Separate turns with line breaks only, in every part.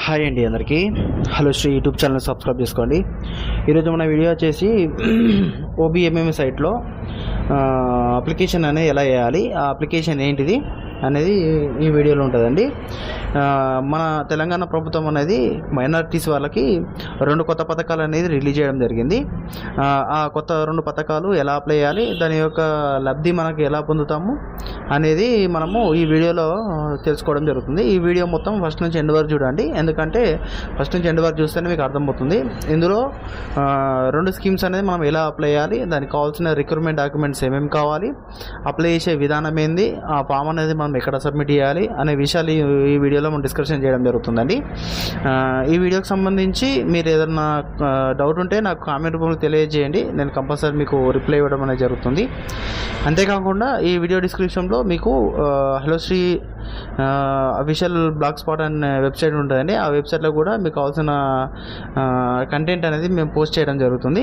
Hi అండి అందరికీ. Hello Sri YouTube channel subscribe చేసుకోండి. ఈరోజు మన వీడియో వచ్చేసి OBMM సైట్లో అప్లికేషన్ అనేది ఎలా చేయాలి, ఆ అప్లికేషన్ ఏంటిది అనేది ఈ వీడియోలో ఉంటుందండి. మన తెలంగాణ ప్రభుత్వం అనేది మైనారిటీస్ వాళ్ళకి 2 కొత్త పథకాలు అనేది రిలీజ్ చేయడం జరిగింది. ఆ కొత్త 2 పథకాలు ఎలా అప్లై చేయాలి, దాని యొక్క లబ్ధి మనకి ఎలా పొందుతాము అనేది మనము ఈ వీడియోలో తెలుసుకోవడం జరుగుతుంది. ఈ వీడియో మొత్తం ఫస్ట్ నుంచి ఎండ్ వరకు చూడండి, ఎందుకంటే ఫస్ట్ నుంచి ఎండ్ వరకు చూస్తేనే మీకు అర్థమవుతుంది. ఇందులో 2 స్కీమ్స్ అనేది మనం ఎలా అప్లై చేయాలి, దానికి కావాల్సిన రిక్రూట్మెంట్ డాక్యుమెంట్స్ ఏమేమి కావాలి, అప్లై చేసే విధానం ఏంది, ఆ ఫామ్ అనేది మనం ఎక్కడ సబ్మిట్ చేయాలి అనే విషయాలు ఈ వీడియోలో మనం డిస్కషన్ చేయడం జరుగుతుందండి. ఈ వీడియోకి సంబంధించి మీరు ఏదైనా డౌట్ ఉంటే నాకు కామెంట్ రూపంలో తెలియజేయండి, నేను కంపల్సరీ మీకు రిప్లై ఇవ్వడం అనేది జరుగుతుంది. అంతేకాకుండా ఈ వీడియో డిస్క్రిప్షన్లో మీకు hello Sri official Blogspot అనే వెబ్సైట్ ఉంటుందండి. ఆ వెబ్సైట్లో కూడా మీకు కావాల్సిన కంటెంట్ అనేది మేము పోస్ట్ చేయడం జరుగుతుంది.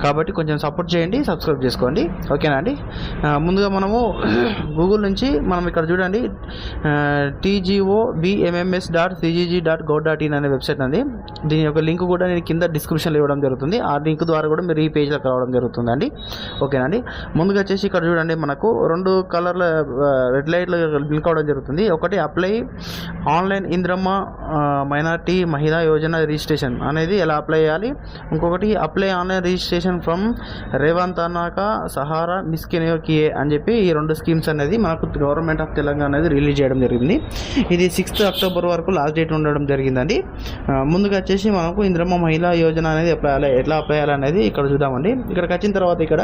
కాబట్టి కొంచెం సపోర్ట్ చేయండి, సబ్స్క్రైబ్ చేసుకోండి, ఓకేనా అండి. ముందుగా మనము గూగుల్ నుంచి మనం ఇక్కడ చూడండి tgobmms.cgg.gov.in అనే వెబ్సైట్ అండి. దీని యొక్క లింక్ కూడా నేను కింద డిస్క్రిప్షన్లో ఇవ్వడం జరుగుతుంది. ఆ లింక్ ద్వారా కూడా మీరు ఈ పేజ్లోకి రావడం జరుగుతుందండి, ఓకేనండి. ముందుగా వచ్చేసి ఇక్కడ చూడండి మనకు 2 కలర్ల రెడ్ లైట్లు లింక్ అవ్వడం జరుగుతుంది. ఒకటి అప్లై ఆన్లైన్ ఇంద్రమ్మ మైనార్టీ మహిళా యోజన రిజిస్ట్రేషన్ అనేది ఎలా అప్లై చేయాలి, ఇంకొకటి apply online registration from Revanth అన్నాక సహారా మిస్కినియోకియే అని చెప్పి ఈ 2 స్కీమ్స్ అనేది మనకు గవర్నమెంట్ ఆఫ్ తెలంగాణ అనేది రిలీజ్ చేయడం జరిగింది. ఇది 6th అక్టోబర్ వరకు లాస్ట్ డేట్ ఉండడం జరిగిందండి. ముందుగా వచ్చేసి మనకు ఇంద్రమ్మ మహిళా యోజన అనేది ఎట్లా అప్లై చేయాలనేది ఇక్కడ చూద్దామండి. ఇక్కడికి వచ్చిన తర్వాత ఇక్కడ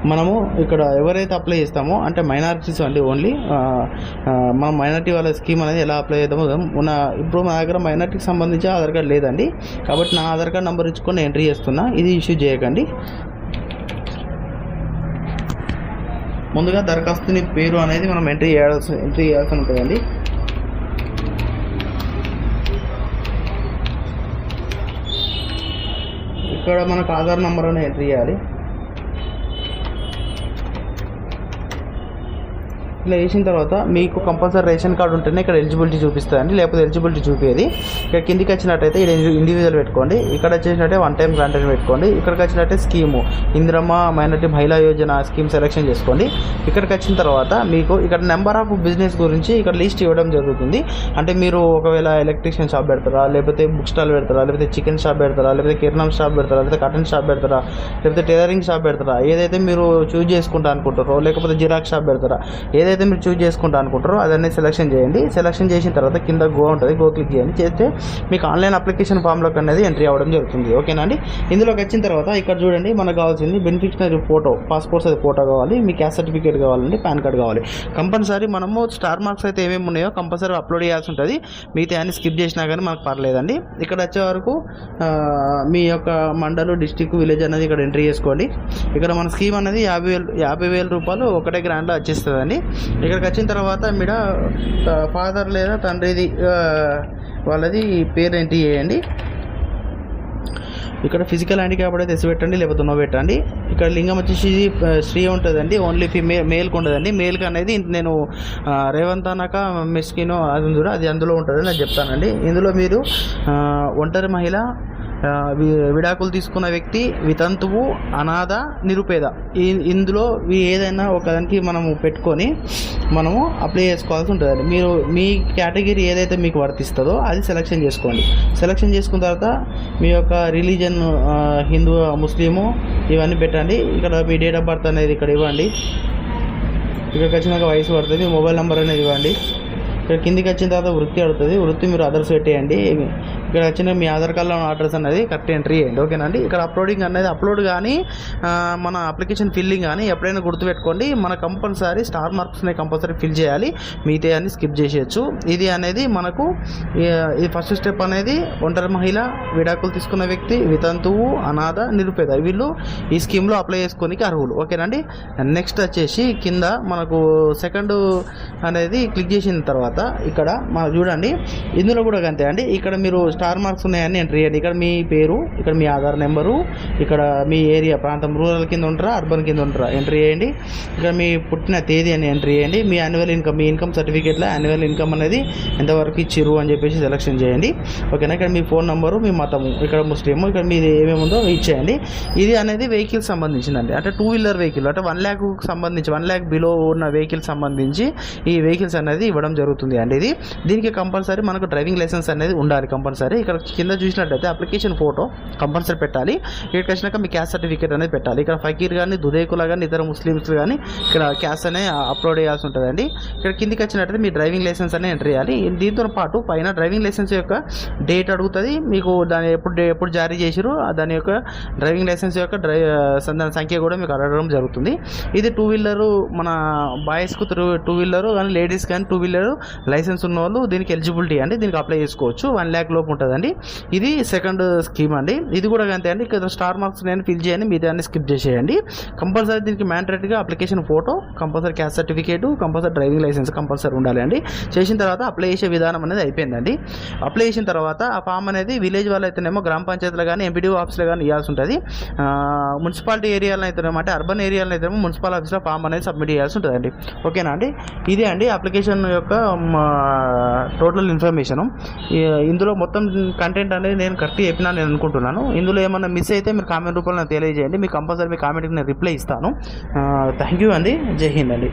మనము ఇక్కడ ఎవరైతే అప్లై చేస్తామో అంటే మైనారిటీస్ అండి, ఓన్లీ మన మైనారిటీ వాళ్ళ స్కీమ్ అనేది ఎలా అప్లై చేద్దామో ఇప్పుడు మా దగ్గర మైనారిటీకి సంబంధించి ఆధార్ కార్డు లేదండి, కాబట్టి నా ఆధార్ కార్డు నెంబర్ ఇచ్చుకొని ఎంట్రీ చేస్తున్నా. ఇది ఇష్యూ చేయకండి. ముందుగా దరఖాస్తుని పేరు అనేది మనం ఎంట్రీ చేయాల్సి ఉంటుందండి. ఇక్కడ మనకు ఆధార్ నెంబర్ అనేది ఎంట్రీ చేయాలి. ఇలా వేసిన తర్వాత మీకు కంపల్సరీ రేషన్ కార్డు ఉంటేనే ఇక్కడ ఎలిజిబిలిటీ చూపిస్తుందండి, లేకపోతే ఎలిజిబిలిటీ చూపేది. ఇక్కడ కిందికి వచ్చినట్టయితే ఇక్కడ ఇండివిజువల్ పెట్టుకోండి, ఇక్కడ వచ్చేసినట్టే 1 టైం గ్రాంట్ అని పెట్టుకోండి. ఇక్కడికి వచ్చినట్టే స్కీము ఇందిరమ్మ మైనారిటీ మహిళా యోజన స్కీమ్ సెలెక్షన్ చేసుకోండి. ఇక్కడికి వచ్చిన తర్వాత మీకు ఇక్కడ నెంబర్ ఆఫ్ బిజినెస్ గురించి ఇక్కడ లిస్ట్ ఇవ్వడం జరుగుతుంది. అంటే మీరు ఒకవేళ ఎలక్ట్రీషియన్ షాప్ పెడతారా, లేకపోతే బుక్ స్టాల్ పెడతారా, లేకపోతే చికెన్ షాప్ పెడతారా, లేకపోతే కిరాణం షాప్ పెడతారా, లేకపోతే కటన్ షాప్ పెడతారా, లేకపోతే టైలరింగ్ షాప్ పెడతారా, ఏదైతే మీరు చూజ్ చేసుకుంటా అనుకుంటారో, లేకపోతే జిరాక్స్ షాప్ పెడతారా, ఏదైతే మీరు చూజ్ చేసుకుంటా అనుకుంటారో అదన్నీ సెలెక్షన్ చేయండి. సెలెక్షన్ చేసిన తర్వాత కింద గో ఉంటుంది, గో క్లిక్ చేయండి. చేస్తే మీకు ఆన్లైన్ అప్లికేషన్ ఫామ్లోకి అనేది ఎంట్రీ అవ్వడం జరుగుతుంది, ఓకేనా అండి. ఇందులోకి వచ్చిన తర్వాత ఇక్కడ చూడండి మనకు కావాల్సింది beneficiary photo, passport size photo కావాలి, మీ క్యాస్ట్ సర్టిఫికేట్ కావాలండి, పాన్ కార్డ్ కావాలి. కంపల్సరీ మనము స్టార్ మార్క్స్ అయితే ఏమేమి ఉన్నాయో కంపల్సరీ అప్లోడ్ చేయాల్సి ఉంటుంది. మిగతా అన్ని స్కిప్ చేసినా కానీ మనకు పర్లేదండి. ఇక్కడ వచ్చే వరకు మీ యొక్క మండలు, డిస్టిక్, విలేజ్ అనేది ఇక్కడ ఎంట్రీ చేసుకోండి. ఇక్కడ మన స్కీమ్ అనేది 50,000 రూపాయలు ఒకటే గ్రాంట్లో వచ్చేస్తుందండి. ఇక్కడికి వచ్చిన తర్వాత మీద ఫాదర్ లేదా తండ్రిది వాళ్ళది పేరు ఎంట్రీ చేయండి. ఇక్కడ ఫిజికల్ హ్యాండిక్యాప్ అయితే ఎస్ పెట్టండి, లేకపోతే నో పెట్టండి. ఇక్కడ లింగం వచ్చేసి స్త్రీ ఉంటుందండి, ఓన్లీ మేల్కి ఉండదండి. మేల్కి అనేది నేను రేవంత్ అన్నాక మిస్కినో అది ఉంది, అది అందులో ఉంటుందని నేను చెప్తానండి. ఇందులో మీరు ఒంటరి మహిళ, విడాకులు తీసుకున్న వ్యక్తి, వితంతువు, అనాథ, నిరుపేద, ఇందులో ఏదైనా ఒకదానికి మనము పెట్టుకొని మనము అప్లై చేసుకోవాల్సి ఉంటుందండి. మీరు మీ కేటగిరీ ఏదైతే మీకు వర్తిస్తుందో అది సెలెక్షన్ చేసుకోండి. సెలెక్షన్ చేసుకున్న తర్వాత మీ యొక్క రిలీజన్ హిందూ, ముస్లిము ఇవన్నీ పెట్టండి. ఇక్కడ మీ డేట్ ఆఫ్ బర్త్ అనేది ఇక్కడ ఇవ్వండి. ఇక్కడికి వచ్చినాక వయసు పడుతుంది, మొబైల్ నెంబర్ అనేది ఇవ్వండి. ఇక్కడ కిందికి వచ్చిన తర్వాత వృత్తి అడుగుతుంది, వృత్తి మీరు అదర్స్ పెట్టేయండి. ఇక్కడ వచ్చిన మీ ఆధార్ కార్డులో అడ్రస్ అనేది కరెక్ట్ ఎంట్రీ చేయండి, ఓకేనండి. ఇక్కడ అప్లోడ్ కానీ మన అప్లికేషన్ ఫిల్లింగ్ కానీ ఎప్పుడైనా గుర్తుపెట్టుకోండి, మన కంపల్సరీ స్టార్ మార్క్స్ని కంపల్సరీ ఫిల్ చేయాలి, మిగతా అన్ని స్కిప్ చేసేయచ్చు. ఇది అనేది మనకు ఈ ఫస్ట్ స్టెప్ అనేది ఒంటరి మహిళ, విడాకులు తీసుకున్న వ్యక్తి, వితంతువు, అనాథ, నిరుపేద వీళ్ళు ఈ స్కీమ్లో అప్లై చేసుకోనికి అర్హులు, ఓకేనండి. నెక్స్ట్ వచ్చేసి కింద మనకు సెకండ్ అనేది క్లిక్ చేసిన తర్వాత తర్వాత ఇక్కడ మనం చూడండి, ఇందులో కూడా అంతే అండి. ఇక్కడ మీరు స్టార్ మార్క్స్ ఉన్నాయని ఎంట్రీ చేయండి. ఇక్కడ మీ పేరు, ఇక్కడ మీ ఆధార్ నెంబరు, ఇక్కడ మీ ఏరియా ప్రాంతం రూరల్ కింద ఉంటారా అర్బన్ కింద ఉంటారా ఎంట్రీ చేయండి. ఇక్కడ మీ పుట్టిన తేదీ అని ఎంట్రీ చేయండి. మీ యాన్యువల్ ఇన్కమ్, మీ ఇన్కమ్ సర్టిఫికేట్లో యాన్యువల్ ఇన్కమ్ అనేది ఎంతవరకు ఇచ్చిర్రు అని చెప్పేసి సెలెక్షన్ చేయండి. ఓకేనా. ఇక్కడ మీ ఫోన్ నెంబరు, మీ మతము, ఇక్కడ ముస్లిము, ఇక్కడ మీది ఏమేమి ఉందో ఇచ్చేయండి. ఇది అనేది వెహికల్ సంబంధించిందండి. అంటే 2 వీలర్ వెహికల్, అంటే 1 lakh సంబంధించి 1 lakh బిలో ఉన్న వెహికల్ సంబంధించి ఈ వెహికల్స్ అనేది ఇవ్వడం జరుగుతుంది అండి. దీనికి కంపల్సరీ మనకు డ్రైవింగ్ లైసెన్స్ అనేది ఉండాలి కంపల్సరీ. ఇక్కడ కింద చూసినట్లయితే అప్లికేషన్ ఫోటో కంపల్సరీ పెట్టాలి. ఇక్కడికి వచ్చినాక మీ క్యాస్ట్ సర్టిఫికేట్ అనేది పెట్టాలి. ఇక్కడ ఫకీర్ కానీ దుదేకుల కానీ ఇతర ముస్లిమ్స్ కానీ ఇక్కడ క్యాస్ట్ అనేది అప్లోడ్ చేయాల్సి ఉంటుందండి. ఇక్కడ కిందికి వచ్చినట్లయితే మీ డ్రైవింగ్ లైసెన్స్ అనేది ఎంటర్ చేయాలి. దీంతో పాటు పైన డ్రైవింగ్ లైసెన్స్ యొక్క డేట్ అడుగుతుంది, మీకు దాని ఎప్పుడు జారీ చేసిరు దాని యొక్క డ్రైవింగ్ లైసెన్స్ యొక్క దాని సంఖ్య కూడా మీకు అడగడం జరుగుతుంది. ఇది 2 వీలరు మన బాయ్స్కు 2 వీలరు కానీ లేడీస్ కానీ 2 వీలర్ లైసెన్స్ ఉన్న వాళ్ళు దీనికి ఎలిజిబిలిటీ అండి. దీనికి అప్లై చేసుకోవచ్చు. 1 lakh లోపు ఉంటుందండి. ఇది సెకండ్ స్కీమ్ అండి. ఇది కూడా అంతే అండి. ఇక్కడ స్టార్ మార్క్స్ నేను ఫిల్ చేయండి, మీ దాన్ని స్కిప్ చేసేయండి. కంపల్సరీ దీనికి మ్యాండేటరీగా application photo, compulsory caste certificate, compulsory driving licence compulsory ఉండాలి అండి. చేసిన తర్వాత అప్లై చేసే విధానం అనేది అయిపోయిందండి. అప్లై చేసిన తర్వాత ఆ ఫామ్ అనేది విలేజ్ వాళ్ళు అయితేనేమో గ్రామ పంచాయతీలో కానీ ఎంపీడీఓ ఆఫీస్లో కానీ ఇవ్వాల్సి ఉంటుంది. మున్సిపాలిటీ ఏరియాలో అయితేనేమో అంటే అర్బన్ ఏరియాలో అయితేనేమో మున్సిపల్ ఆఫీస్లో ఫామ్ అనేది సబ్మిట్ చేయాల్సి ఉంటుందండి. ఓకేనా అండి. ఇదే అండి అప్లికేషన్ యొక్క టోటల్ ఇన్ఫర్మేషను. ఇందులో మొత్తం కంటెంట్ అనేది నేను కరెక్ట్గా చెప్పినా నేను అనుకుంటున్నాను. ఇందులో ఏమన్నా మిస్ అయితే మీరు కామెంట్ రూపంలో తెలియజేయండి. మీకు కంపల్సరీ మీ కామెంట్కి నేను రిప్లై ఇస్తాను. థ్యాంక్ యూ అండి. జై హింద్ అండి.